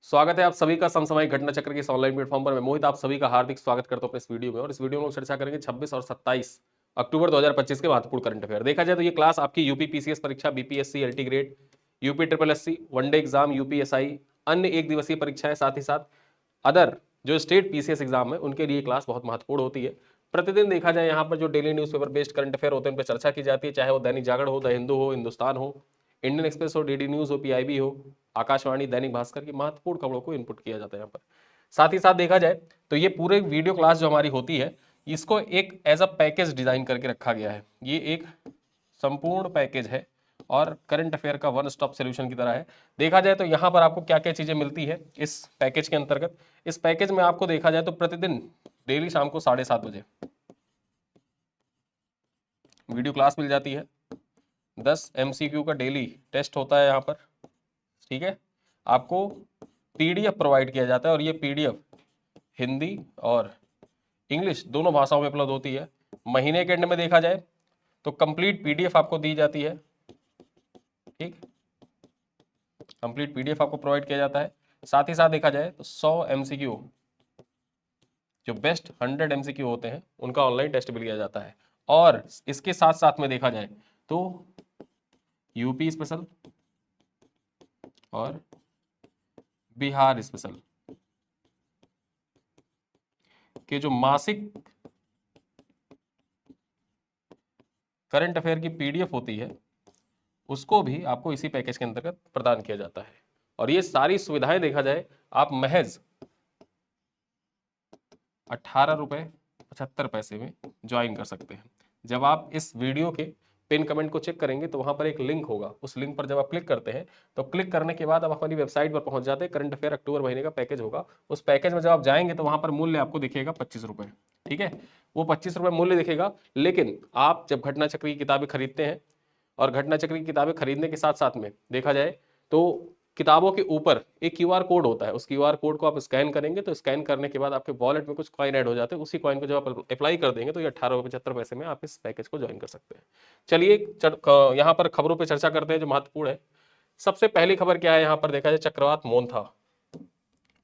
स्वागत है आप सभी का समसामयिक घटना चक्र के इस ऑनलाइन प्लेटफॉर्म पर। मैं मोहित आप सभी का हार्दिक स्वागत करता हूं अपने इस वीडियो में। और इस वीडियो में हम चर्चा करेंगे 26 और 27 अक्टूबर 2025 के महत्वपूर्ण करंट अफेयर। देखा जाए तो ये क्लास आपकी यूपी पीसीएस परीक्षा, BPSC, LT grade, UP triple SC, one day exam, UPSI, अन्य एक दिवसीय परीक्षाएं, साथ ही साथ अदर जो स्टेट पीसीएस एग्जाम है उनके लिए क्लास बहुत महत्वपूर्ण होती है। प्रतिदिन देखा जाए यहाँ पर जो daily newspaper based current affair होते हैं उन पर चर्चा की जाती है, चाहे वो दैनिक जागरण हो, द हिंदू हो, हिंदुस्तान हो, इंडियन एक्सप्रेस हो, डीडी न्यूज हो, पीआईबी हो, आकाशवाणी, दैनिक भास्कर की महत्वपूर्ण खबरों को इनपुट किया जाता है यहाँ पर। साथ ही साथ देखा जाए तो ये पूरे वीडियो क्लास जो हमारी होती है इसको एक एज अ पैकेज डिजाइन करके रखा गया है। ये एक संपूर्ण पैकेज है और करंट अफेयर का वन स्टॉप सोल्यूशन की तरह है। देखा जाए तो यहाँ पर आपको क्या क्या चीजें मिलती है इस पैकेज के अंतर्गत। इस पैकेज में आपको देखा जाए तो प्रतिदिन डेली शाम को 7:30 बजे वीडियो क्लास मिल जाती है। 10 MCQ का डेली टेस्ट होता है यहाँ पर, ठीक है। आपको पीडीएफ प्रोवाइड किया जाता है और ये पीडीएफ हिंदी और इंग्लिश दोनों भाषाओं में उपलब्ध होती है। महीने के एंड में देखा जाए तो कंप्लीट पीडीएफ आपको दी जाती है, ठीक, कंप्लीट पीडीएफ आपको प्रोवाइड किया जाता है। साथ ही साथ देखा जाए तो 100 MCQ जो बेस्ट 100 MCQ होते हैं उनका ऑनलाइन टेस्ट भी लिया जाता है। और इसके साथ साथ में देखा जाए तो यूपी स्पेशल और बिहार स्पेशल के जो मासिक करंट अफेयर की पीडीएफ होती है उसको भी आपको इसी पैकेज के अंतर्गत प्रदान किया जाता है। और ये सारी सुविधाएं देखा जाए आप महज 18 रुपये 75 पैसे में ज्वाइन कर सकते हैं। जब आप इस वीडियो के पिन कमेंट को चेक करेंगे तो वहां पर एक लिंक होगा, उस लिंक पर जब आप क्लिक करते हैं तो क्लिक करने के बाद आप हमारी वेबसाइट पर पहुंच जाते हैं। करंट अफेयर अक्टूबर महीने का पैकेज होगा। उस पैकेज में जब आप जाएंगे तो वहां पर मूल्य आपको दिखेगा 25 रुपए, ठीक है। वो 25 रुपए मूल्य दिखेगा। लेकिन आप जब घटना चक्र की किताबें खरीदते हैं और घटना चक्र की किताबें खरीदने के साथ साथ में देखा जाए तो किताबों के ऊपर एक क्यूआर कोड होता है। उस क्यूआर कोड को आप स्कैन करेंगे तो स्कैन करने के बाद आपके वॉलेट में कुछ कॉइन ऐड हो जाते हैं। उसी कॉइन को जब आप अप्लाई कर देंगे तो ये 18 रुपये 75 पैसे में आप इस पैकेज को ज्वाइन कर सकते हैं। चलिए यहाँ पर खबरों पर चर्चा करते हैं जो महत्वपूर्ण है। सबसे पहली खबर क्या है यहाँ पर देखा जाए, चक्रवात मोन्था।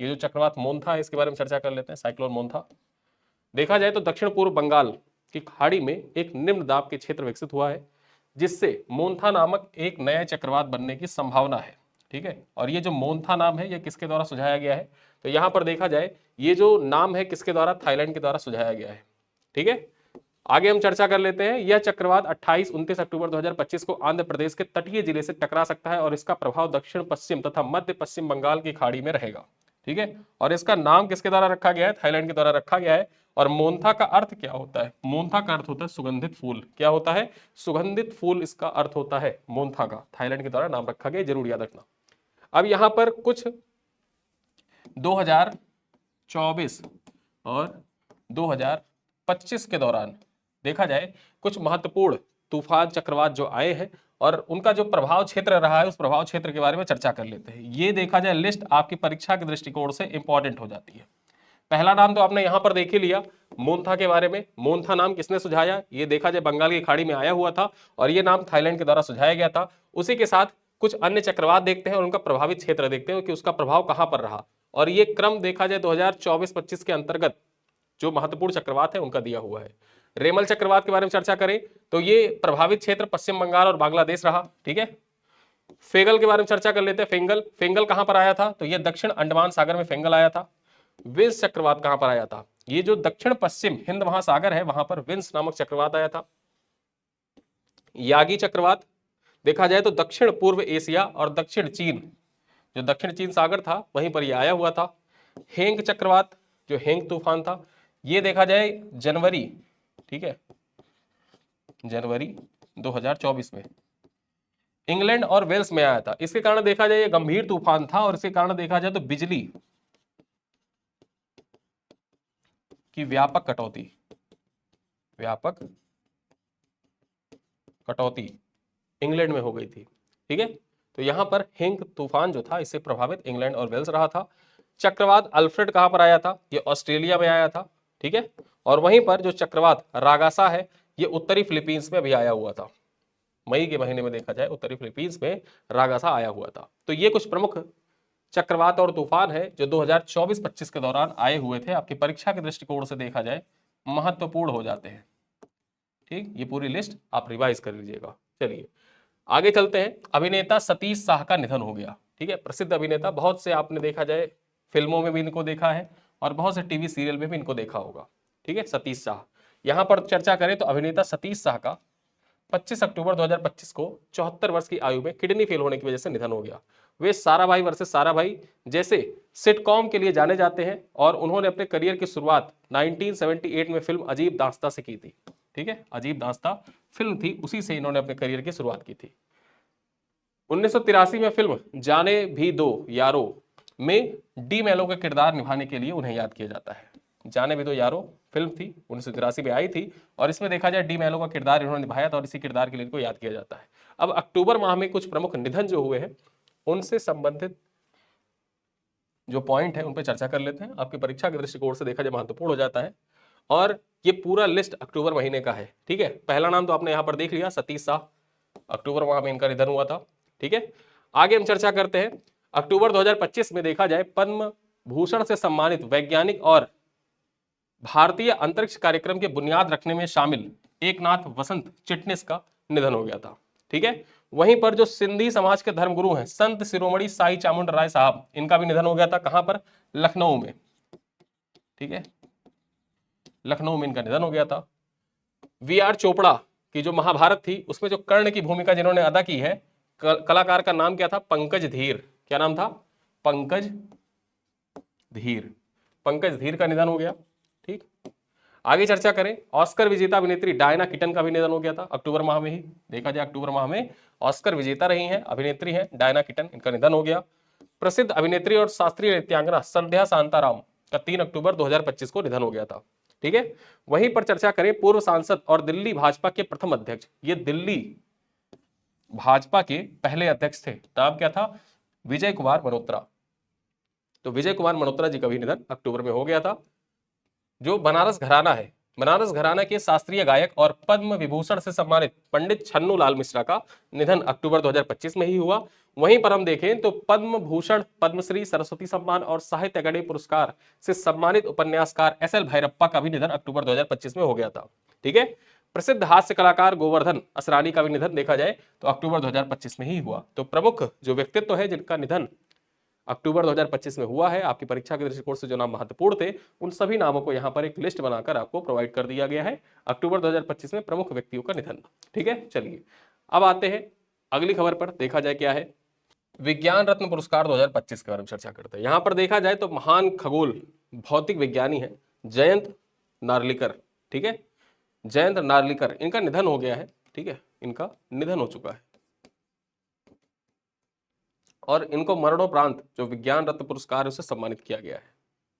ये जो चक्रवात मोन्था है इसके बारे में चर्चा कर लेते हैं। साइक्लोन मोन्था देखा जाए तो दक्षिण पूर्व बंगाल की खाड़ी में एक निम्न दाब के क्षेत्र विकसित हुआ है जिससे मोन्था नामक एक नया चक्रवात बनने की संभावना है, ठीक है। और ये जो मोन्था नाम है ये किसके द्वारा सुझाया गया है, तो यहां पर देखा जाए ये जो नाम है किसके द्वारा, थाईलैंड के द्वारा सुझाया गया है, ठीक है। आगे हम चर्चा कर लेते हैं। यह चक्रवात 28-29 अक्टूबर 2025 को आंध्र प्रदेश के तटीय जिले से टकरा सकता है और इसका प्रभाव दक्षिण पश्चिम तथा मध्य पश्चिम बंगाल की खाड़ी में रहेगा, ठीक है। और इसका नाम किसके द्वारा रखा गया है, थाईलैंड के द्वारा रखा गया है। और मोन्था का अर्थ क्या होता है, मोन्था का अर्थ होता है सुगंधित फूल। क्या होता है, सुगंधित फूल इसका अर्थ होता है मोन्था का। थाईलैंड के द्वारा नाम रखा गया, जरूर याद रखना। अब यहां पर कुछ 2024 और 2025 के दौरान देखा जाए कुछ महत्वपूर्ण तूफान चक्रवात जो आए हैं और उनका जो प्रभाव क्षेत्र रहा है उस प्रभाव क्षेत्र के बारे में चर्चा कर लेते हैं। ये देखा जाए लिस्ट आपकी परीक्षा के दृष्टिकोण से इंपॉर्टेंट हो जाती है। पहला नाम तो आपने यहां पर देख ही लिया, मोन्था के बारे में। मोन्था नाम किसने सुझाया, ये देखा जाए बंगाल की खाड़ी में आया हुआ था और ये नाम थाईलैंड के द्वारा सुझाया गया था। उसी के साथ कुछ अन्य चक्रवात देखते हैं और उनका प्रभावित क्षेत्र देखते हैं कि उसका प्रभाव कहां पर रहा। और ये क्रम देखा जाए 2024-25 के अंतर्गत जो महत्वपूर्ण चक्रवात है उनका दिया हुआ है। रेमल चक्रवात के बारे में चर्चा करें तो ये प्रभावित क्षेत्र पश्चिम बंगाल और बांग्लादेश रहा, ठीक है। फेंगल के बारे में चर्चा कर लेते हैं। फेंगल फेंगल कहां पर आया था, तो ये दक्षिण अंडमान सागर में फेंगल आया था। विंस चक्रवात कहां पर आया था, ये जो दक्षिण पश्चिम हिंद महासागर है वहां पर विंस नामक चक्रवात आया था। यागी चक्रवात देखा जाए तो दक्षिण पूर्व एशिया और दक्षिण चीन, जो दक्षिण चीन सागर था वहीं पर यह आया हुआ था। हेंग चक्रवात जो हेंग तूफान था ये देखा जाए जनवरी, ठीक है, जनवरी 2024 में इंग्लैंड और वेल्स में आया था। इसके कारण देखा जाए ये गंभीर तूफान था और इसके कारण देखा जाए तो बिजली की व्यापक कटौती इंग्लैंड में हो गई थी, ठीक है। तो यहां पर हेंग तूफान जो था इससे प्रभावित इंग्लैंड और वेल्स रहा था। चक्रवात अल्फ्रेड कहां पर आया था, ये ऑस्ट्रेलिया में आया था, ठीक है। और वहीं पर जो चक्रवात रागासा है ये उत्तरी फिलीपींस में भी आया हुआ था। मई के महीने में देखा जाए उत्तरी फिलीपींस में रागासा आया हुआ था। तो ये कुछ प्रमुख चक्रवात और तूफान है जो 2024-25 के दौरान आए हुए थे, आपकी परीक्षा के दृष्टिकोण से देखा जाए महत्वपूर्ण हो जाते हैं। ठीक, ये पूरी लिस्ट आप रिवाइज कर लीजिएगा। चलिए आगे चलते हैं। अभिनेता सतीश शाह का निधन हो गया। ठीक है, प्रसिद्ध अभिनेता, बहुत से आपने देखा जाए फिल्मों में भी इनको देखा है और बहुत से टीवी सीरियल में भी इनको देखा होगा। ठीक है, सतीश शाह। यहां पर चर्चा करें तो अभिनेता सतीश शाह का 25 अक्टूबर 2025 को 74 वर्ष की आयु में किडनी फेल होने की वजह से निधन हो गया। वे साराभाई वर्सेस साराभाई जैसे सिटकॉम के लिए जाने जाते हैं और उन्होंने अपने करियर की शुरुआत 1978 में फिल्म अजीब दास्तां से की थी। ठीक है, अजीब दास्तां फिल्म थी, उसी से इन्होंने अपने करियर की शुरुआत की थी। 1983 में फिल्म जाने भी दो यारो में डी मेलो का किरदार निभाने के लिए उन्हें याद किया जाता है। जाने भी दो यारो फिल्म थी, 1983 में आई थी और इसमें देखा जाए डी मेलो का किरदार इन्होंने निभाया था और इसी किरदार के लिए इनको याद किया जाता है। अब अक्टूबर माह में कुछ प्रमुख निधन जो हुए हैं उनसे संबंधित जो पॉइंट है उन पर चर्चा कर लेते हैं। आपकी परीक्षा के दृष्टिकोण से देखा जाए महत्वपूर्ण हो जाता है और ये पूरा लिस्ट अक्टूबर महीने का है। ठीक है, पहला नाम तो आपने यहां पर देख लिया, सतीश शाह, अक्टूबर माह में इनका निधन हुआ था। ठीक है, आगे हम चर्चा करते हैं। अक्टूबर 2025 में देखा जाए पद्म भूषण से सम्मानित वैज्ञानिक और भारतीय अंतरिक्ष कार्यक्रम के बुनियाद रखने में शामिल एकनाथ वसंत चिटनिस का निधन हो गया था। ठीक है, वहीं पर जो सिंधी समाज के धर्मगुरु हैं संत शिरोमणि साई चामुंड राय साहब, इनका भी निधन हो गया था। कहां पर? लखनऊ में। ठीक है, लखनऊ में इनका निधन हो गया था। वी.आर. चोपड़ा की जो महाभारत थी उसमें जो कर्ण की भूमिका जिन्होंने अदा की है, कलाकार का नाम क्या था? पंकज धीर। क्या नाम था? पंकज धीर। पंकज धीर का निधन हो गया। ठीक, आगे चर्चा करें। ऑस्कर विजेता अभिनेत्री डायना कीटन का भी निधन हो गया था अक्टूबर माह में ही। देखा जाए अक्टूबर माह में ऑस्कर विजेता रही हैं, अभिनेत्री हैं डायना कीटन, इनका निधन हो गया। प्रसिद्ध अभिनेत्री और शास्त्रीय नृत्यांगना संध्या शांताराम का 3 अक्टूबर 2025 को निधन हो गया था। ठीक है, वहीं पर चर्चा करें पूर्व सांसद और दिल्ली भाजपा के प्रथम अध्यक्ष, ये दिल्ली भाजपा के पहले अध्यक्ष थे, नाम क्या था? विजय कुमार मल्होत्रा। तो विजय कुमार मल्होत्रा जी का भी निधन अक्टूबर में हो गया था। जो बनारस घराना है, बनारस घराना के शास्त्रीय गायक और पद्म विभूषण से सम्मानित पंडित छन्नू लाल मिश्रा का निधन अक्टूबर 2025 में ही हुआ। वहीं पर हम देखें तो पद्म भूषण, पद्मश्री, सरस्वती सम्मान और साहित्य अकादमी पुरस्कार से सम्मानित उपन्यासकार एस.एल. भैरप्पा का भी निधन अक्टूबर 2025 में हो गया था। ठीक है, प्रसिद्ध हास्य कलाकार गोवर्धन असरानी का भी निधन देखा जाए तो अक्टूबर 2025 में ही हुआ। तो प्रमुख जो व्यक्तित्व है जिनका निधन अक्टूबर 2025 में हुआ है, आपकी परीक्षा के दृष्टिकोण से जो नाम महत्वपूर्ण थे उन सभी नामों को यहां पर एक लिस्ट बनाकर आपको प्रोवाइड कर दिया गया है, अक्टूबर 2025 में प्रमुख व्यक्तियों का निधन। ठीक है, चलिए अब आते हैं अगली खबर पर। देखा जाए क्या है, विज्ञान रत्न पुरस्कार 2025 के बारे में चर्चा करते हैं। यहां पर देखा जाए तो महान खगोल भौतिक विज्ञानी है जयंत नार्लिकर। ठीक है, जयंत नार्लिकर, इनका निधन हो गया है। ठीक है, इनका निधन हो चुका है और इनको मरणोपरांत जो विज्ञान रत्न पुरस्कार है उससे सम्मानित किया गया है।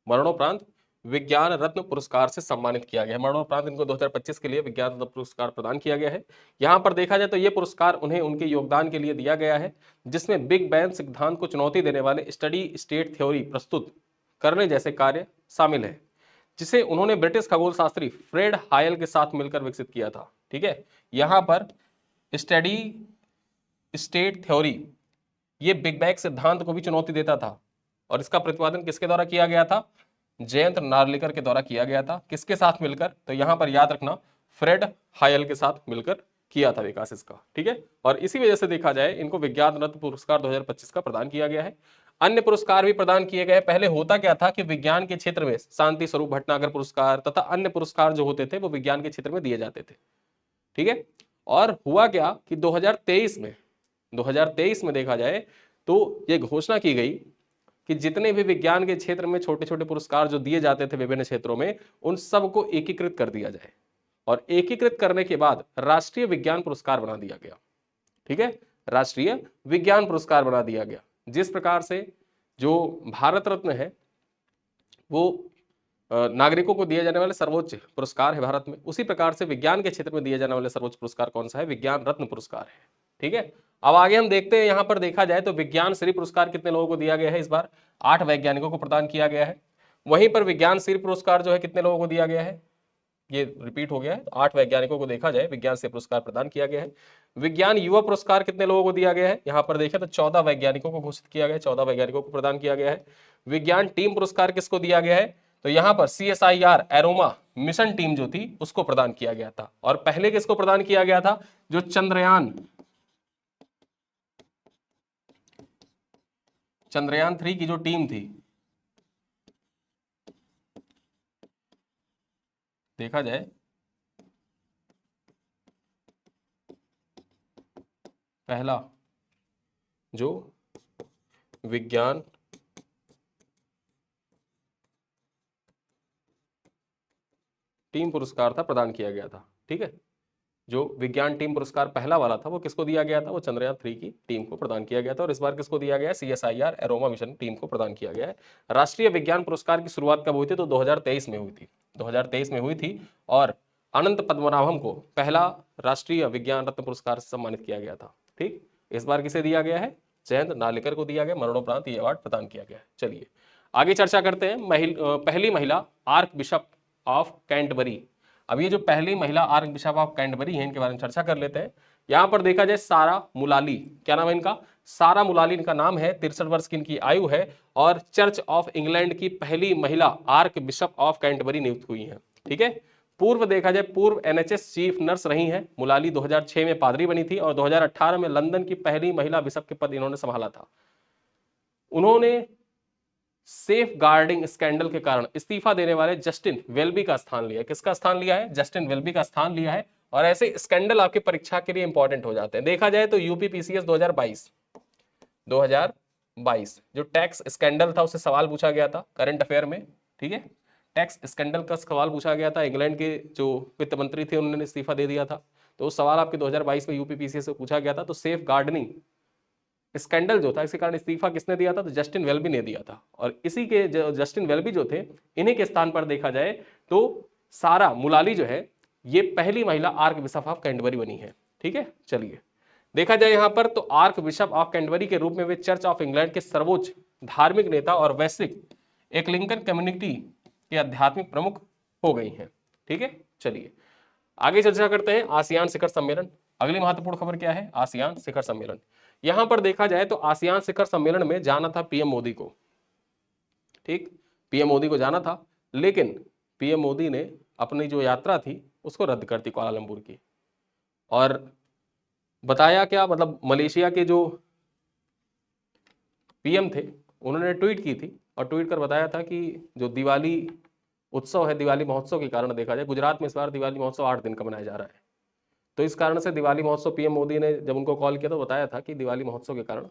मरणोपरांत विज्ञान रत्न पुरस्कार से सम्मानित किया गया है। मरणोपरांत इनको 2025 के लिए विज्ञान रत्न पुरस्कार प्रदान किया गया है। यहां पर देखा जाए तो यह पुरस्कार उन्हें उनके योगदान के लिए दिया गया है जिसमें बिग बैंग सिद्धांत को चुनौती देने वाले स्टडी स्टेट थ्योरी प्रस्तुत करने जैसे कार्य शामिल है, जिसे उन्होंने ब्रिटिश खगोल शास्त्री फ्रेड हायल के साथ मिलकर विकसित किया था। ठीक है, यहां पर स्टडी स्टेट थ्योरी ये बिग बैंग सिद्धांत को भी चुनौती देता था और इसका प्रतिपादन किसके द्वारा किया गया था? जयंत नार्लिकर के द्वारा किया गया था। किसके साथ मिलकर? तो यहां पर याद रखना फ्रेड हायल के साथ मिलकर किया था विकास इसका। ठीक है, और इसी वजह से देखा जाए इनको विज्ञान रत्न पुरस्कार 2025 का प्रदान किया गया है। अन्य पुरस्कार भी प्रदान किए गए। पहले होता क्या था कि विज्ञान के क्षेत्र में शांति स्वरूप भटनागर पुरस्कार तथा अन्य पुरस्कार जो होते थे वो विज्ञान के क्षेत्र में दिए जाते थे। ठीक है, और हुआ क्या कि 2023 में देखा जाए तो ये घोषणा की गई कि जितने भी विज्ञान के क्षेत्र में छोटे छोटे पुरस्कार जो दिए जाते थे विभिन्न क्षेत्रों में, उन सबको एकीकृत कर दिया जाए और एकीकृत करने के बाद राष्ट्रीय विज्ञान पुरस्कार बना दिया गया। ठीक है, राष्ट्रीय विज्ञान पुरस्कार बना दिया गया। जिस प्रकार से जो भारत रत्न है वो नागरिकों को दिए जाने वाले सर्वोच्च पुरस्कार है भारत में, उसी प्रकार से विज्ञान के क्षेत्र में दिए जाने वाले सर्वोच्च पुरस्कार कौन सा है? विज्ञान रत्न पुरस्कार है। ठीक है, अब आगे हम देखते हैं। यहां पर देखा जाए तो विज्ञान श्री पुरस्कार कितने लोगों को दिया गया है? इस बार 8 वैज्ञानिकों को प्रदान किया गया है। वहीं पर विज्ञान श्री पुरस्कार जो है कितने लोगों को दिया गया है? ये रिपीट हो गया है। 8 वैज्ञानिकों को देखा जाए विज्ञान से पुरस्कार प्रदान किया गया है। विज्ञान युवा पुरस्कार कितने लोगों को दिया गया है, यहाँ पर देखें तो 14 वैज्ञानिकों को घोषित किया गया है, 14 वैज्ञानिकों को प्रदान किया गया है। विज्ञान टीम पुरस्कार किसको दिया गया है, तो यहाँ पर CSIR एरोमा मिशन टीम जो थी उसको प्रदान किया गया था। और पहले किसको प्रदान किया गया था, जो चंद्रयान 3 की जो टीम थी, देखा जाए पहला जो विज्ञान टीम पुरस्कार था प्रदान किया गया था। ठीक है, जो विज्ञान टीम पुरस्कार पहला वाला था वो किसको दिया गया था, वो चंद्रयान 3 की टीम को प्रदान किया गया था। और इस बार किसको दिया गया है, CSIR एरोमा मिशन टीम को प्रदान किया गया है। राष्ट्रीय विज्ञान पुरस्कार की शुरुआत कब हुई थी, तो 2023 में हुई थी, 2023 में हुई थी। और अनंत पद्मनाभम को पहला राष्ट्रीय विज्ञान रत्न पुरस्कार से सम्मानित किया गया था। ठीक, इस बार किसे दिया गया है, जयंत नार्लिकर को दिया गया, मरणोपरांत ये अवार्ड प्रदान किया गया है। चलिए आगे चर्चा करते हैं। पहली महिला आर्क बिशप ऑफ कैंटबरी। अब ये जो पहली महिला आर्क बिशप ऑफ कैंटबरी है, इनके बारे में चर्चा कर लेते हैं। यहां पर देखा जाए सारा मुलाली, क्या नाम है इनका, सारा मुलाली इनका नाम है, 63 वर्ष की इनकी आयु है और चर्च ऑफ इंग्लैंड की पहली महिला आर्क बिशप ऑफ कैंटबरी नियुक्त हुई है। ठीक है, पूर्व देखा जाए पूर्व NHS चीफ नर्स रही हैं मुलाली, 2006 में पादरी बनी थी और 2018 में लंदन की पहली महिला बिशप के पद इन्होंने संभाला था। उन्होंने सेफ गार्डिंग स्कैंडल के कारण इस्तीफा देने वाले जस्टिन वेल्बी का स्थान लिया है। किसका स्थान लिया है, जस्टिन वेल्बी का स्थान लिया है। और ऐसे स्कैंडल आपकी परीक्षा के लिए इंपॉर्टेंट हो जाते हैं। देखा जाए तो UPPCS 2022 जो टैक्स स्कैंडल था उससे सवाल पूछा गया था करंट अफेयर में। ठीक है, टैक्स स्कैंडल का सवाल पूछा गया था, इंग्लैंड के जो वित्त मंत्री थे उन्होंने इस्तीफा दे दिया था, तो उस सवाल आपके 2022 में UPPCS से पूछा गया था। तो सेफ गार्डनिंग स्कैंडल जो था इसके कारण इस्तीफा किसने दिया था, तो जस्टिन वेल्बी ने दिया था। और इसी के जस्टिन वेल्बी जो थे, इन्हीं के स्थान पर देखा जाए तो सारा मुलाली जो है ये पहली महिला आर्क बिशप ऑफ कैंटबरी बनी है। ठीक है, चलिए देखा जाए यहां पर तो आर्क बिशप ऑफ कैंटबरी के रूप में वे चर्च ऑफ इंग्लैंड के सर्वोच्च धार्मिक नेता और वैश्विक एकलिंगन कम्युनिटी के आध्यात्मिक प्रमुख हो गई हैं। ठीक है, चलिए आगे चर्चा करते हैं आसियान शिखर सम्मेलन। अगली महत्वपूर्ण खबर क्या है, आसियान शिखर सम्मेलन। यहां पर देखा जाए तो आसियान शिखर सम्मेलन में जाना था PM मोदी को। ठीक, PM मोदी को जाना था, लेकिन PM मोदी ने अपनी जो यात्रा थी उसको रद्द कर दी कुआलालंपुर की। और बताया क्या, मतलब मलेशिया के जो PM थे उन्होंने ट्वीट की थी और ट्वीट कर बताया था कि जो दिवाली उत्सव है, दिवाली महोत्सव के कारण देखा जाए गुजरात में इस बार दिवाली महोत्सव 8 दिन का मनाया जा रहा है। तो इस कारण से दिवाली महोत्सव PM मोदी ने जब उनको कॉल किया तो बताया था कि दिवाली महोत्सव के कारण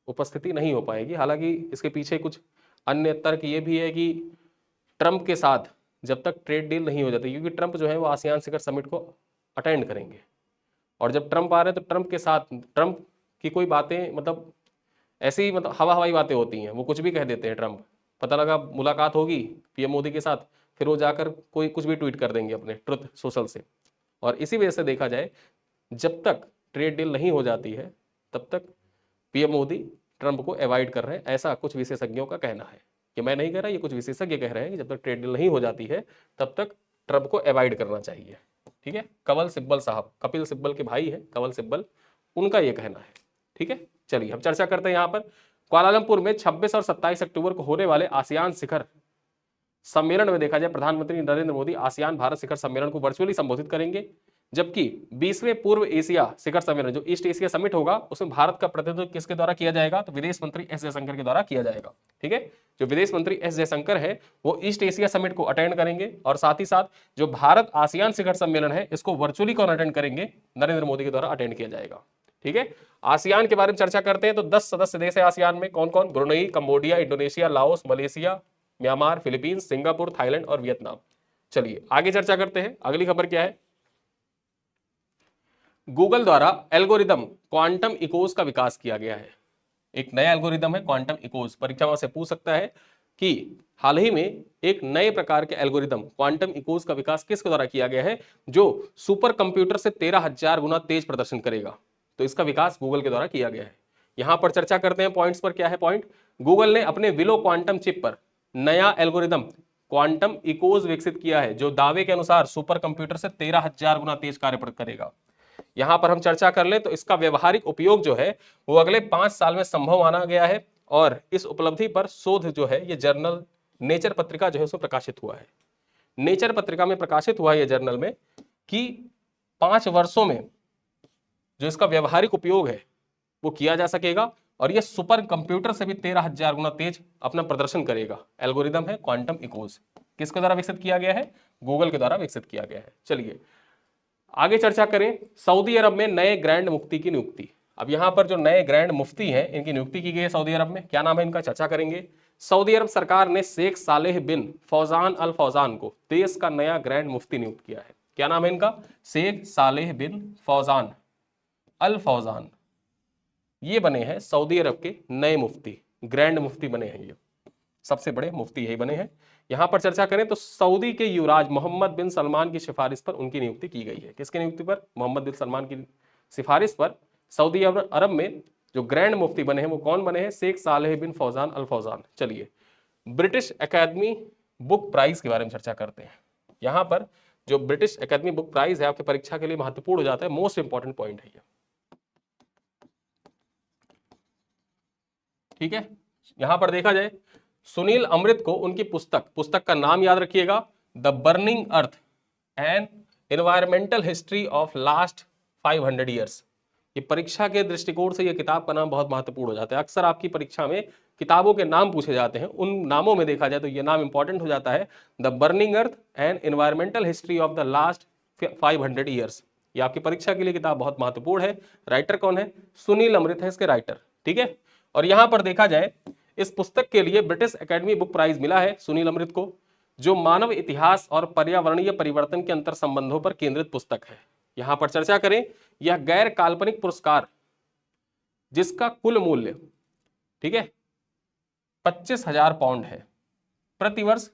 उपस्थिति नहीं हो पाएगी। हालांकि इसके पीछे कुछ अन्य तर्क ये भी है कि ट्रंप के साथ जब तक ट्रेड डील नहीं हो जाती, क्योंकि ट्रंप जो है वो आसियान शिखर समिट को अटेंड करेंगे और जब ट्रंप आ रहे हैं तो ट्रंप के साथ ट्रंप की कोई बातें मतलब ऐसी मतलब हवा हवाई बातें होती हैं, वो कुछ भी कह देते हैं ट्रंप। पता लगा मुलाकात होगी PM मोदी के साथ, फिर वो जाकर कोई कुछ भी ट्वीट कर देंगे अपने ट्रुथ सोशल से। और इसी वजह से देखा जाए जब तक ट्रेड डील नहीं हो जाती है तब तक PM मोदी ट्रंप को अवॉइड कर रहे हैं, ऐसा कुछ विशेषज्ञों का कहना है। कि मैं नहीं कह रहा, ये कुछ विशेषज्ञ कह रहे हैं कि जब तक ट्रेड डील नहीं हो जाती है तब तक ट्रंप को अवॉइड करना चाहिए। ठीक है, कंवल सिब्बल साहब, कपिल सिब्बल के भाई हैं कंवल सिब्बल, उनका ये कहना है। ठीक है, चलिए हम चर्चा करते हैं यहाँ पर कुआलालंपुर में 26 और 27 अक्टूबर को होने वाले आसियान शिखर सम्मेलन में देखा जाए प्रधानमंत्री नरेंद्र मोदी आसियान भारत शिखर सम्मेलन को वर्चुअली संबोधित करेंगे, जबकि 20वें पूर्व एशिया शिखर सम्मेलन जो ईस्ट एशिया समिट होगा उसमें भारत का प्रतिनिधित्व किसके द्वारा किया जाएगा, तो विदेश मंत्री S जयशंकर के द्वारा किया जाएगा। ठीक है, जो विदेश मंत्री S जयशंकर है वो ईस्ट एशिया समिट को अटेंड करेंगे और साथ ही साथ जो भारत आसियान शिखर सम्मेलन है इसको वर्चुअली कौन अटेंड करेंगे, नरेंद्र मोदी के द्वारा अटेंड किया जाएगा। ठीक है, आसियान के बारे में चर्चा करते हैं तो 10 सदस्य देश है आसियान में, कौन कौन, Brunei, Cambodia, Indonesia, Laos, Malaysia, Myanmar, Philippines, Singapore, Thailand और वियतनाम। चलिए आगे चर्चा करते हैं, अगली खबर क्या है, गूगल द्वारा एल्गोरिदम क्वांटम इकोज का विकास किया गया है। एक नया एल्गोरिदम है क्वांटम इकोज, परीक्षा में से पूछ सकता है कि हाल ही में एक नए प्रकार के एल्गोरिदम क्वांटम इकोज का विकास किसके द्वारा किया गया है, जो सुपर कंप्यूटर से 13,000 गुना तेज प्रदर्शन करेगा। तो इसका विकास गूगल के द्वारा किया गया है। यहां पर चर्चा करते हैं पॉइंट्स पर, क्या है पॉइंट, गूगल ने अपने विलो क्वांटम चिप पर नया एल्गोरिदम क्वांटम इकोज विकसित किया है, जो दावे के अनुसार सुपर कंप्यूटर से 13,000 गुना तेज कार्य करेगा। यहां पर हम चर्चा कर ले तो इसका व्यवहारिक उपयोग जो है वो अगले 5 साल में संभव माना गया है, और इस उपलब्धि पर शोध जो है ये जर्नल नेचर पत्रिका जो है उसमें प्रकाशित हुआ है। नेचर पत्रिका में प्रकाशित हुआ है ये जर्नल में कि 5 वर्षों में जो इसका व्यवहारिक उपयोग है वो किया जा सकेगा, और ये सुपर कंप्यूटर से भी 13,000 गुना तेज अपना प्रदर्शन करेगा। एल्गोरिदम है क्वांटम इकोज, किसके द्वारा विकसित किया गया है? गूगल के द्वारा विकसित किया गया है। चलिए आगे चर्चा करें। सऊदी अरब में नए ग्रैंड मुफ्ती की नियुक्ति। अब यहां पर जो नए ग्रैंड मुफ्ती हैं इनकी नियुक्ति की गई है सऊदी अरब में। क्या नाम है इनका? चर्चा करेंगे। सऊदी अरब सरकार ने शेख सालेह बिन फौजान अल फौजान को देश का नया ग्रैंड मुफ्ती नियुक्त किया है। क्या नाम है इनका? शेख सालेह बिन फौजान अल फौजान। ये बने हैं सऊदी अरब के नए मुफ्ती, ग्रैंड मुफ्ती बने हैं, ये सबसे बड़े मुफ्ती यही बने हैं। यहां पर चर्चा करें तो सऊदी के युवराज मोहम्मद बिन सलमान की सिफारिश पर उनकी नियुक्ति की गई है। किसकी नियुक्ति पर? मोहम्मद बिन सलमान की सिफारिश पर सऊदी अरब में जो ग्रैंड मुफ्ती बने हैं वो कौन बने हैं? शेख सालेह बिन फौजान अल फौजान। चलिए ब्रिटिश एकेडमी बुक प्राइज के बारे में चर्चा करते हैं। यहां पर जो ब्रिटिश एकेडमी बुक प्राइज है आपकी परीक्षा के लिए महत्वपूर्ण हो जाता है, मोस्ट इंपॉर्टेंट पॉइंट है ये, ठीक है। यहां पर देखा जाए सुनील अमृत को उनकी पुस्तक का नाम याद रखिएगा, the burning earth and environmental history of last 500 years. ये परीक्षा के दृष्टिकोण से ये किताब का नाम बहुत महत्वपूर्ण हो जाता है। अक्सर आपकी परीक्षा में किताबों के नाम पूछे जाते हैं, उन नामों में देखा जाए तो ये नाम इंपॉर्टेंट हो जाता है, the burning earth and environmental history of the last 500 years. ये आपकी परीक्षा के लिए किताब बहुत महत्वपूर्ण है। राइटर कौन है? सुनील अमृत है इसके राइटर, ठीक है। और यहां पर देखा जाए इस पुस्तक के लिए ब्रिटिश एकेडमी बुक प्राइज मिला है सुनील अमृत को, जो मानव इतिहास और पर्यावरणीय परिवर्तन के अंतर संबंधों पर केंद्रित पुस्तक है। यहां पर चर्चा करें, यह गैर काल्पनिक पुरस्कार जिसका कुल मूल्य, ठीक है, 25,000 पाउंड है, प्रतिवर्ष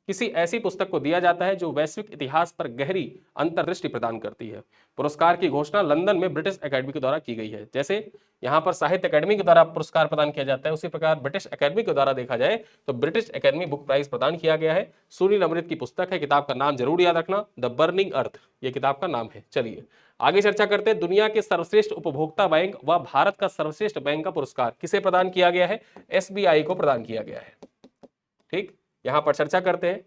किसी ऐसी पुस्तक को दिया जाता है जो वैश्विक इतिहास पर गहरी अंतर्दृष्टि प्रदान करती है। पुरस्कार की घोषणा लंदन में ब्रिटिश एकेडमी के द्वारा की गई है। जैसे यहां पर साहित्य अकेडमी के द्वारा पुरस्कार प्रदान किया जाता है, उसी प्रकार ब्रिटिश एकेडमी के द्वारा देखा जाए तो ब्रिटिश एकेडमी बुक प्राइज प्रदान किया गया है। सुनील अमृत की पुस्तक है, किताब का नाम जरूर याद रखना, द बर्निंग अर्थ, ये किताब का नाम है। चलिए आगे चर्चा करते हैं। दुनिया के सर्वश्रेष्ठ उपभोक्ता बैंक व भारत का सर्वश्रेष्ठ बैंक का पुरस्कार किसे प्रदान किया गया है? SBI को प्रदान किया गया है, ठीक। यहां पर चर्चा करते हैं।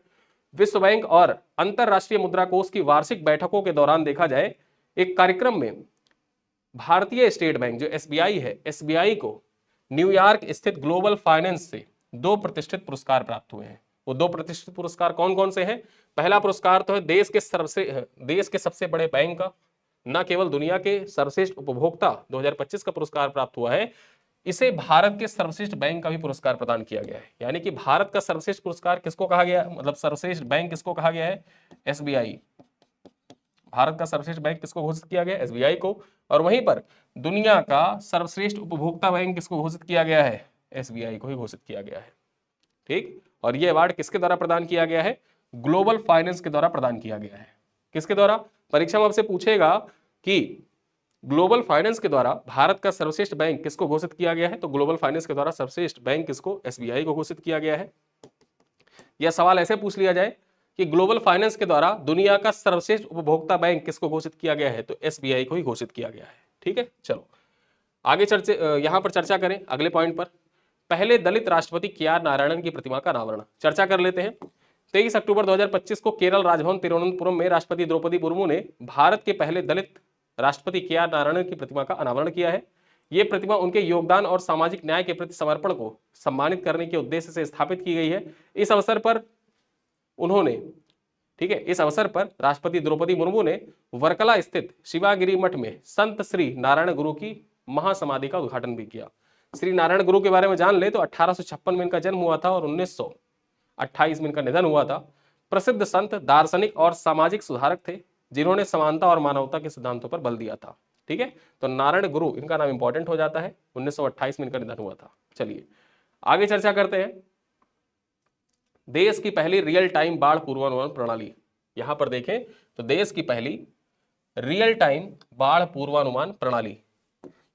विश्व बैंक और अंतरराष्ट्रीय मुद्रा कोष की वार्षिक बैठकों के दौरान देखा जाए एक कार्यक्रम में भारतीय स्टेट बैंक जो SBI है, SBI को न्यूयॉर्क स्थित ग्लोबल फाइनेंस से 2 प्रतिष्ठित पुरस्कार प्राप्त हुए हैं। वो 2 प्रतिष्ठित पुरस्कार कौन कौन से हैं? पहला पुरस्कार तो है देश के सबसे बड़े बैंक का, न केवल दुनिया के सर्वश्रेष्ठ उपभोक्ता 2025 का पुरस्कार प्राप्त हुआ है, इसे भारत के सर्वश्रेष्ठ बैंक का भी पुरस्कार प्रदान किया गया है। यानी कि भारत का सर्वश्रेष्ठ पुरस्कार किसको कहा गया, मतलब सर्वश्रेष्ठ बैंक किसको कहा गया है? SBI। भारत का सर्वश्रेष्ठ बैंक किसको घोषित किया गया? SBI को। और वहीं पर दुनिया का सर्वश्रेष्ठ उपभोक्ता बैंक किसको घोषित किया गया है? SBI को ही घोषित किया गया है, ठीक। और ये अवार्ड किसके द्वारा प्रदान किया गया है? ग्लोबल फाइनेंस के द्वारा प्रदान किया गया है। किसके द्वारा? परीक्षा में आपसे पूछेगा कि ग्लोबल फाइनेंस के द्वारा भारत का सर्वश्रेष्ठ बैंक किसको घोषित किया गया है, तो ग्लोबल फाइनेंस के द्वारा सर्वश्रेष्ठ बैंक किसको? SBI को घोषित किया गया है। यह सवाल ऐसे पूछ लिया जाए कि ग्लोबल फाइनेंस के द्वारा दुनिया का सर्वश्रेष्ठ उपभोक्ता बैंक किसको घोषित किया गया है, तो SBI को ही घोषित किया गया है, ठीक है। चलो आगे यहां पर चर्चा करें अगले पॉइंट पर। पहले दलित राष्ट्रपति KR नारायणन की प्रतिमा का अनावरण चर्चा कर लेते हैं। 23 अक्टूबर 2025 को केरल राजभवन तिरुवनंतपुरम में राष्ट्रपति द्रौपदी मुर्मू ने भारत के पहले दलित राष्ट्रपति KR नारायणन की प्रतिमा का अनावरण किया है। यह प्रतिमा उनके योगदान और सामाजिक न्याय के प्रति समर्पण को सम्मानित करने के उद्देश्य से स्थापित की गई है। इस अवसर पर उन्होंने, ठीक है, इस अवसर पर राष्ट्रपति द्रौपदी मुर्मू ने वर्कला स्थित शिवागिरी मठ में संत श्री नारायण गुरु की महासमाधि का उद्घाटन भी किया। श्री नारायण गुरु के बारे में जान ले तो 1856 में इनका जन्म हुआ था और 1928 में इनका निधन हुआ था। प्रसिद्ध संत, दार्शनिक और सामाजिक सुधारक थे जिन्होंने समानता और मानवता के सिद्धांतों पर बल दिया था, ठीक है। तो नारायण गुरु इनका नाम इंपॉर्टेंट हो जाता है, 1928 में इनका निधन हुआ था। चलिए आगे चर्चा करते हैं। देश की पहली रियल टाइम बाढ़ पूर्वानुमान प्रणाली। यहां पर देखें तो देश की पहली रियल टाइम बाढ़ पूर्वानुमान प्रणाली,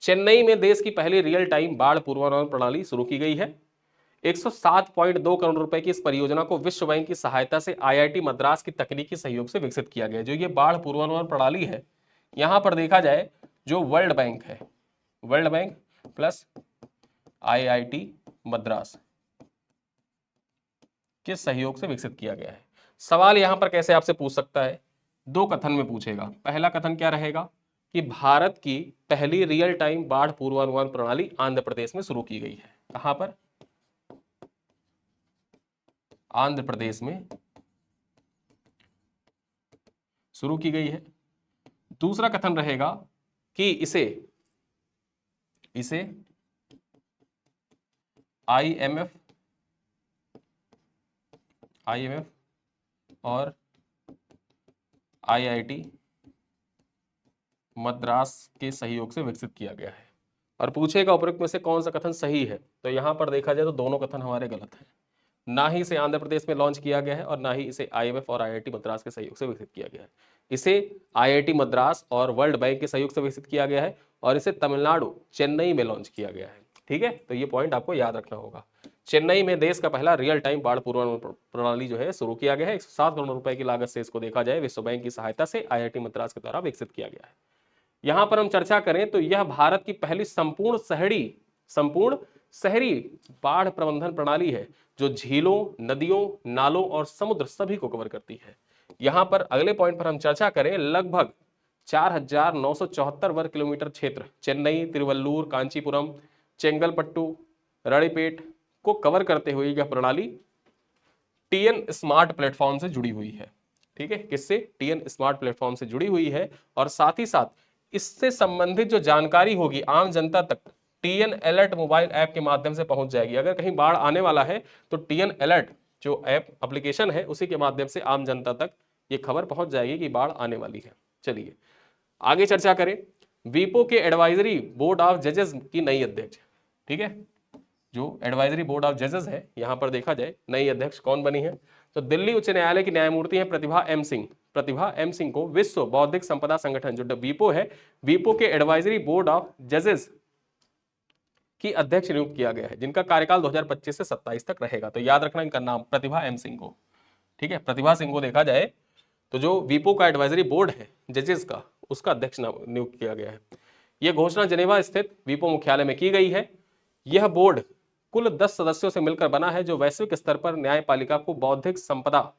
चेन्नई में देश की पहली रियल टाइम बाढ़ पूर्वानुमान प्रणाली शुरू की गई है। 107.2 करोड़ रुपए की इस परियोजना को विश्व बैंक की सहायता से आईआईटी मद्रास की तकनीकी सहयोग से विकसित किया गया है। जो ये बाढ़ पूर्वानुमान प्रणाली है, यहां पर देखा जाए जो वर्ल्ड बैंक है, world bank plus IIT Madras के सहयोग से विकसित किया गया है। सवाल यहां पर कैसे आपसे पूछ सकता है, दो कथन में पूछेगा। पहला कथन क्या रहेगा कि भारत की पहली रियल टाइम बाढ़ पूर्वानुमान प्रणाली आंध्र प्रदेश में शुरू की गई है। कहां पर? आंध्र प्रदेश में शुरू की गई है। दूसरा कथन रहेगा कि इसे आईएमएफ और आईआईटी मद्रास के सहयोग से विकसित किया गया है। और पूछेगा उपरोक्त में से कौन सा कथन सही है, तो यहां पर देखा जाए तो दोनों कथन हमारे गलत हैं। ना ही इसे आंध्र प्रदेश में लॉन्च किया गया है और ना ही इसे आईएमएफ और आईआईटी मद्रास के सहयोग से विकसित किया गया है। इसे आईआईटी मद्रास और वर्ल्ड बैंक के सहयोग से विकसित किया गया है और इसे तमिलनाडु चेन्नई में लॉन्च किया गया है। ठीक है, तो ये पॉइंट आपको याद रखना होगा। चेन्नई में देश का पहला रियल टाइम बाढ़ पूर्वानुमान प्रणाली जो है शुरू किया गया है। 107 करोड़ रुपए की लागत से इसको देखा जाए विश्व बैंक की सहायता से आईआईटी मद्रास के द्वारा विकसित किया गया है। यहां पर हम चर्चा करें तो यह भारत की पहली संपूर्ण शहरी बाढ़ प्रबंधन प्रणाली है जो झीलों, नदियों, नालों और समुद्र सभी को कवर करती है। यहां पर अगले पॉइंट पर हम चर्चा करें, लगभग 4,974 वर्ग किलोमीटर क्षेत्र चेन्नई, तिरुवल्लुर, कांचीपुरम, चेंगलपट्टू, रणीपेट को कवर करते हुए यह प्रणाली टीएन स्मार्ट प्लेटफॉर्म से जुड़ी हुई है। ठीक है, किससे? टीएन स्मार्ट प्लेटफॉर्म से जुड़ी हुई है और साथ ही साथ इससे संबंधित जो जानकारी होगी आम जनता तक टीएन अलर्ट मोबाइल ऐप के माध्यम से पहुंच जाएगी। अगर कहीं बाढ़ आने वाला है तो टीएन अलर्ट जो ऐप एप्लीकेशन है उसी के माध्यम से आम जनता तक ये खबर पहुंच जाएगी कि बाढ़ आने वाली है। चलिए आगे चर्चा करें। वीपो के एडवाइजरी बोर्ड ऑफ जजेस की नई अध्यक्ष, ठीक है, जो एडवाइजरी बोर्ड ऑफ जजेस है यहां पर देखा जाए नई अध्यक्ष कौन बनी है, तो दिल्ली उच्च न्यायालय की न्यायमूर्ति है प्रतिभा एम सिंह। प्रतिभा एम सिंह को विश्व बौद्धिक संपदा संगठन जो वीपो है, वीपो के एडवाइजरी बोर्ड ऑफ जजेस की अध्यक्ष नियुक्त किया गया है, जिनका कार्यकाल 2025 से 27 तक रहेगा। तो याद रखना इनका नाम प्रतिभा एम सिंह को। ठीक है, प्रतिभा सिंह को देखा जाए तो जो वीपो का एडवाइजरी बोर्ड है जजेस का, उसका अध्यक्ष नियुक्त किया गया है। यह घोषणा जेनेवा स्थित वीपो मुख्यालय में की गई है। यह बोर्ड कुल 10 सदस्यों से मिलकर बना है जो वैश्विक स्तर पर न्यायपालिका को बौद्धिक संपदा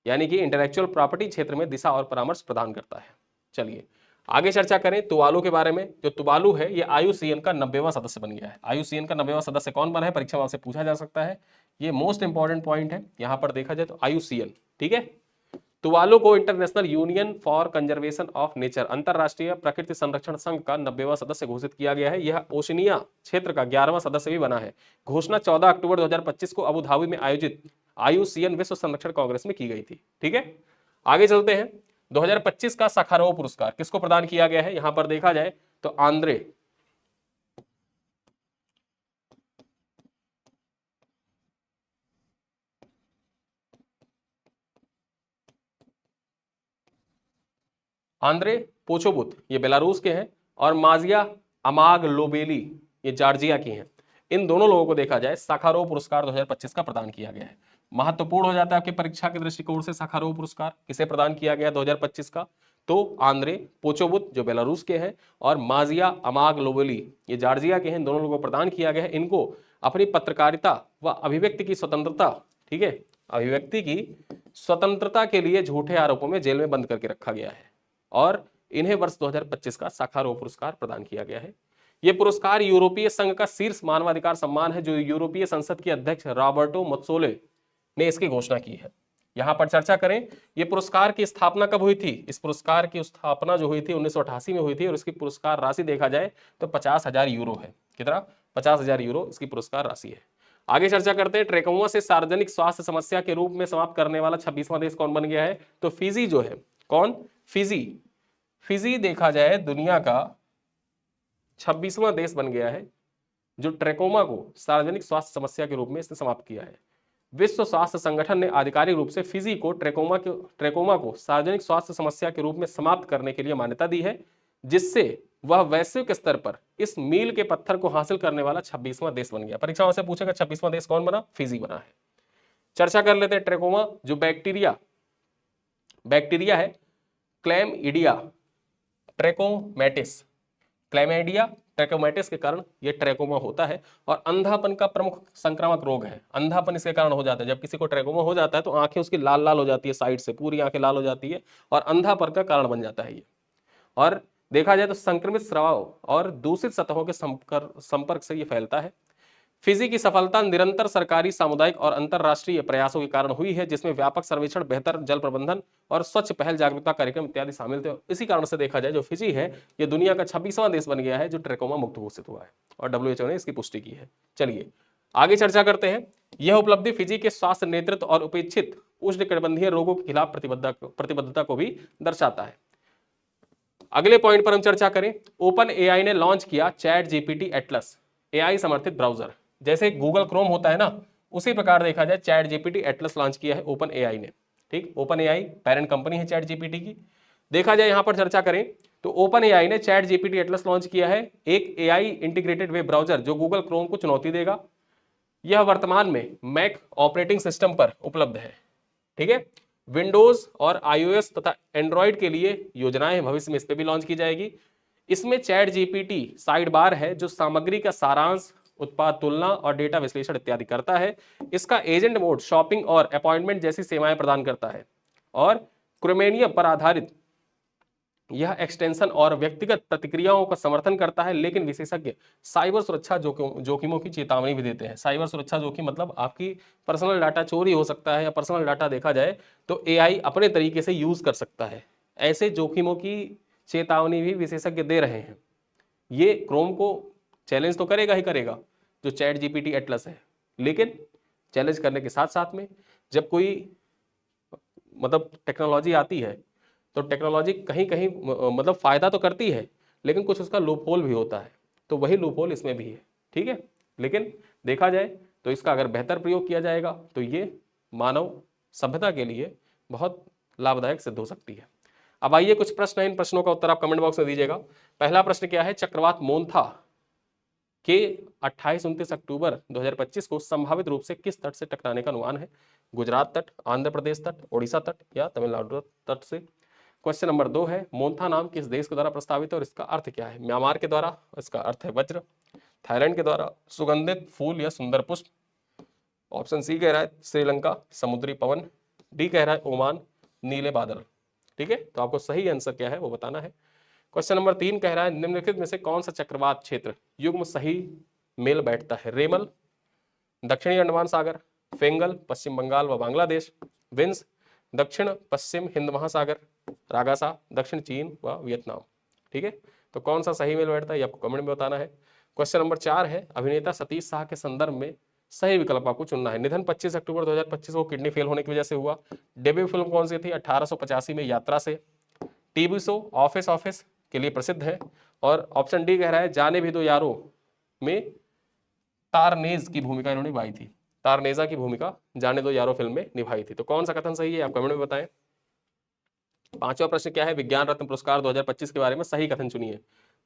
यानी कि इंटेलेक्चुअल प्रॉपर्टी क्षेत्र में दिशा और परामर्श प्रदान करता है। चलिए आगे चर्चा करें तुवालू के बारे में। जो तुवालू है ये आईयूसीएन का 90वां सदस्य बन गया है। आईयूसीएन का 90वां सदस्य कौन बना है, परीक्षा में आपसे पूछा जा सकता है। ये मोस्ट इंपॉर्टेंट पॉइंट है यहां पर देखा जाए तो आईयूसीएन। ठीक है, तुवालू को international union for conservation of nature अंतरराष्ट्रीय प्रकृति संरक्षण संघ का 90वां सदस्य घोषित किया गया है। यह ओशनिया क्षेत्र का 11वां सदस्य भी बना है। घोषणा 14 अक्टूबर 2025 को अबू धाबी में आयोजित आईयूसीएन विश्व संरक्षण कांग्रेस में की गई थी। ठीक है, आगे चलते हैं। 2025 का साखारोव पुरस्कार किसको प्रदान किया गया है, यहां पर देखा जाए तो आंद्रे पोचोबुत ये बेलारूस के हैं और माजिया अमागलोबेली ये जॉर्जिया की हैं। इन दोनों लोगों को देखा जाए साखारोव पुरस्कार 2025 का प्रदान किया गया है। महत्वपूर्ण हो जाता है आपके परीक्षा के दृष्टिकोण से साखारोव पुरस्कार किसे प्रदान किया गया 2025 का, तो आंद्रे पोचोबुत जो बेलारूस के हैं और माजिया अमागलोबेली ये जॉर्जिया के हैं, दोनों लोगों को प्रदान किया गया है। इनको अपनी पत्रकारिता व अभिव्यक्ति की स्वतंत्रता, ठीक है, अभिव्यक्ति की स्वतंत्रता के लिए झूठे आरोपों में जेल में बंद करके रखा गया है और इन्हें वर्ष 2025 का साखारोव पुरस्कार प्रदान किया गया है। यह पुरस्कार यूरोपीय संघ का शीर्ष मानवाधिकार सम्मान है जो यूरोपीय संसद के अध्यक्ष रॉबर्टो मत्सोले ने इसकी घोषणा की है। यहां पर चर्चा करें, यह पुरस्कार की स्थापना कब हुई थी? इस पुरस्कार की स्थापना जो हुई थी 1988 में हुई थी और इसकी पुरस्कार राशि देखा जाए तो 50,000 यूरो है। कितना? 50,000 यूरो इसकी पुरस्कार राशि है। आगे चर्चा करते हैं, ट्रेकोमा से सार्वजनिक स्वास्थ्य समस्या के रूप में समाप्त करने वाला 26वां देश कौन बन गया है? तो फिजी जो है, कौन? फिजी देखा जाए दुनिया का 26वां देश बन गया है जो ट्रेकोमा को सार्वजनिक स्वास्थ्य समस्या के रूप में इसने समाप्त किया है। विश्व स्वास्थ्य संगठन ने आधिकारिक रूप से फिजी को ट्रेकोमा को सार्वजनिक स्वास्थ्य समस्या के रूप में समाप्त करने के लिए मान्यता दी है, जिससे वह वैश्विक स्तर पर इस मील के पत्थर को हासिल करने वाला 26वां देश बन गया। परीक्षाओं से पूछेगा 26वां देश कौन बना? फिजी बना है। चर्चा कर लेते हैं ट्रेकोमा, जो बैक्टीरिया है, क्लैमिडिया ट्रेकोमैटिस, क्लैमिडिया ट्रेकोमैटिस के कारण ये ट्रेकोमा होता है और अंधापन का प्रमुख संक्रामक रोग है। अंधापन इसके कारण हो जाता है। जब किसी को ट्रेकोमा हो जाता है तो आंखें उसकी लाल लाल हो जाती है, साइड से पूरी आंखें लाल हो जाती है और अंधापन का कारण बन जाता है ये। और देखा जाए तो संक्रमित स्राव और दूषित सतहों के संपर्क से ये फैलता है। फिजी की सफलता निरंतर सरकारी, सामुदायिक और अंतरराष्ट्रीय प्रयासों के कारण हुई है, जिसमें व्यापक सर्वेक्षण, बेहतर जल प्रबंधन और स्वच्छ पहल जागरूकता कार्यक्रम इत्यादि शामिल थे। इसी कारण से देखा जाए जो फिजी है ये दुनिया का 26वां देश बन गया है जो ट्रेकोमा मुक्त घोषित हुआ है और WHO ने इसकी पुष्टि की है। चलिए आगे चर्चा करते हैं। यह उपलब्धि फिजी के स्वास्थ्य नेतृत्व और उपेक्षित उष्णकटिबंधीय रोगों के खिलाफ प्रतिबद्धता को भी दर्शाता है। अगले पॉइंट पर हम चर्चा करें। ओपन एआई ने लॉन्च किया चैट जीपीटी एटलस, एआई समर्थित ब्राउजर। जैसे गूगल क्रोम होता है ना, उसी प्रकार देखा जाए चैट जीपीटी एटलस लॉन्च किया है ओपन एआई ने। ठीक, ओपन एआई पेरेंट कंपनी है चैट जीपीटी की। देखा जाए यहां पर चर्चा करें तो ओपन एआई ने चैट जीपीटी एटलस लॉन्च किया है, एक एआई इंटीग्रेटेड वेब ब्राउजर जो गूगल क्रोम को चुनौती देगा। यह वर्तमान में मैक ऑपरेटिंग सिस्टम पर उपलब्ध है। ठीक है, विंडोज और आईओएस तथा एंड्रॉइड के लिए योजनाएं हैं, भविष्य में इस पे भी लॉन्च की जाएगी। इसमें चैट जीपीटी साइड बार है जो सामग्री का सारांश, उत्पाद तुलना और डेटा विश्लेषण इत्यादि करता है। इसका एजेंट मोड शॉपिंग और अपॉइंटमेंट जैसी सेवाएं प्रदान करता है और क्रोमेनियम पर आधारित यह एक्सटेंशन और व्यक्तिगत प्रतिक्रियाओं का समर्थन करता है, लेकिन विशेषज्ञ साइबर सुरक्षा जोखिमों की चेतावनी भी देते हैं। साइबर सुरक्षा जोखिम मतलब आपकी पर्सनल डाटा चोरी हो सकता है या पर्सनल डाटा देखा जाए तो एआई अपने तरीके से यूज कर सकता है। ऐसे जोखिमों की चेतावनी भी विशेषज्ञ दे रहे हैं। ये क्रोम को चैलेंज तो करेगा ही करेगा जो चैट जीपीटी एटलस है, लेकिन चैलेंज करने के साथ साथ में जब कोई मतलब टेक्नोलॉजी आती है तो टेक्नोलॉजी कहीं कहीं मतलब फायदा तो करती है, लेकिन कुछ उसका लूप होल भी होता है, तो वही लूप होल इसमें भी है। ठीक है, लेकिन देखा जाए तो इसका अगर बेहतर प्रयोग किया जाएगा तो ये मानव सभ्यता के लिए बहुत लाभदायक सिद्ध हो सकती है। अब आइए कुछ प्रश्न है, इन प्रश्नों का उत्तर आप कमेंट बॉक्स में दीजिएगा। पहला प्रश्न क्या है? चक्रवात मोन्था के 28-29 अक्टूबर 2025 को संभावित रूप से किस तट से टकराने का अनुमान है? गुजरात तट, आंध्र प्रदेश तट, ओडिशा तट या तमिलनाडु तट से? क्वेश्चन नंबर 2 है मोन्था नाम किस देश के द्वारा प्रस्तावित है और इसका अर्थ क्या है? म्यांमार के द्वारा, इसका अर्थ है वज्र। थाईलैंड के द्वारा, सुगंधित फूल या सुंदर पुष्प। ऑप्शन सी कह रहा है श्रीलंका, समुद्री पवन। डी कह रहा है ओमान, नीले बादल। ठीक है, तो आपको सही आंसर क्या है वो बताना है। क्वेश्चन नंबर 3 कह रहा है निम्नलिखित में से कौन सा चक्रवात क्षेत्र युग्म सही मेल बैठता है? रेमल, दक्षिणी अंडमान सागर, फेंगल, पश्चिम बंगाल व बांग्लादेश, विंस, दक्षिण पश्चिम हिंद महासागर, रागासा, दक्षिण चीन व वियतनाम। ठीक है, तो कौन सा सही मेल बैठता है ये आपको कमेंट में बताना है। क्वेश्चन नंबर 4 है अभिनेता सतीश शाह के संदर्भ में सही विकल्प आपको चुनना है। निधन 25 अक्टूबर 2025 को किडनी फेल होने की वजह से हुआ। डेब्यू फिल्म कौन सी थी? 1885 में यात्रा से। टीवी शो ऑफिस के लिए प्रसिद्ध है। और ऑप्शन डी कह रहा है जाने भी दो यारों में तारनेज की भूमिका इन्होंने निभाई थी। तारनेजा की भूमिका जाने दो यारों फिल्म में निभाई थी। तो कौन सा कथन सही है आप कमेंट में बताएं। पांचवा प्रश्न क्या है? विज्ञान रत्न पुरस्कार 2025 के बारे में सही कथन चुनिए।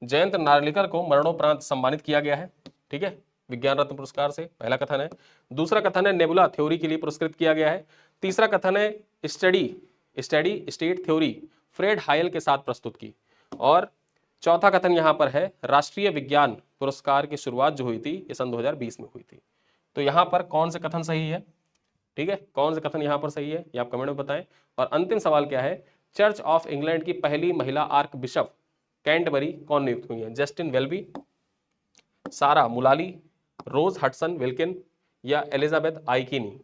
जयंत नार्लिकर को मरणोपरांत सम्मानित किया गया है। ठीक है, विज्ञान रत्न पुरस्कार से, पहला कथन है। दूसरा कथन है नेबुला थ्योरी के लिए पुरस्कृत किया गया है। तीसरा कथन है स्टडी स्टेट थ्योरी फ्रेड हायल के साथ प्रस्तुत की। और चौथा कथन यहां पर है राष्ट्रीय विज्ञान पुरस्कार की शुरुआत जो हुई थी ये सन 2020 में हुई थी। तो यहां पर कौन से कथन सही है? ठीक है, कौन से कथन यहां पर सही है ये आप कमेंट में बताएं। और अंतिम सवाल क्या है? चर्च ऑफ इंग्लैंड की पहली महिला आर्क बिशप कैंटबरी कौन नियुक्त हुई है? जस्टिन वेल्बी, सारा मुलाली, रोज हडसन विल्किन या एलिजाबेथ आइकिनी।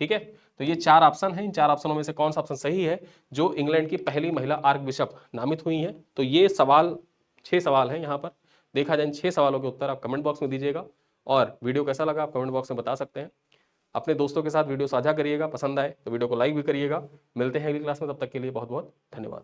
ठीक है, तो ये 4 ऑप्शन हैं। इन 4 ऑप्शनों में से कौन सा ऑप्शन सही है जो इंग्लैंड की पहली महिला आर्क बिशप नामित हुई हैं? तो ये सवाल 6 सवाल हैं यहाँ पर। देखा जाए इन 6 सवालों के उत्तर आप कमेंट बॉक्स में दीजिएगा। और वीडियो कैसा लगा आप कमेंट बॉक्स में बता सकते हैं। अपने दोस्तों के साथ वीडियो साझा करिएगा, पसंद आए तो वीडियो को लाइक भी करिएगा। मिलते हैं अगली क्लास में, तब तक के लिए बहुत बहुत धन्यवाद।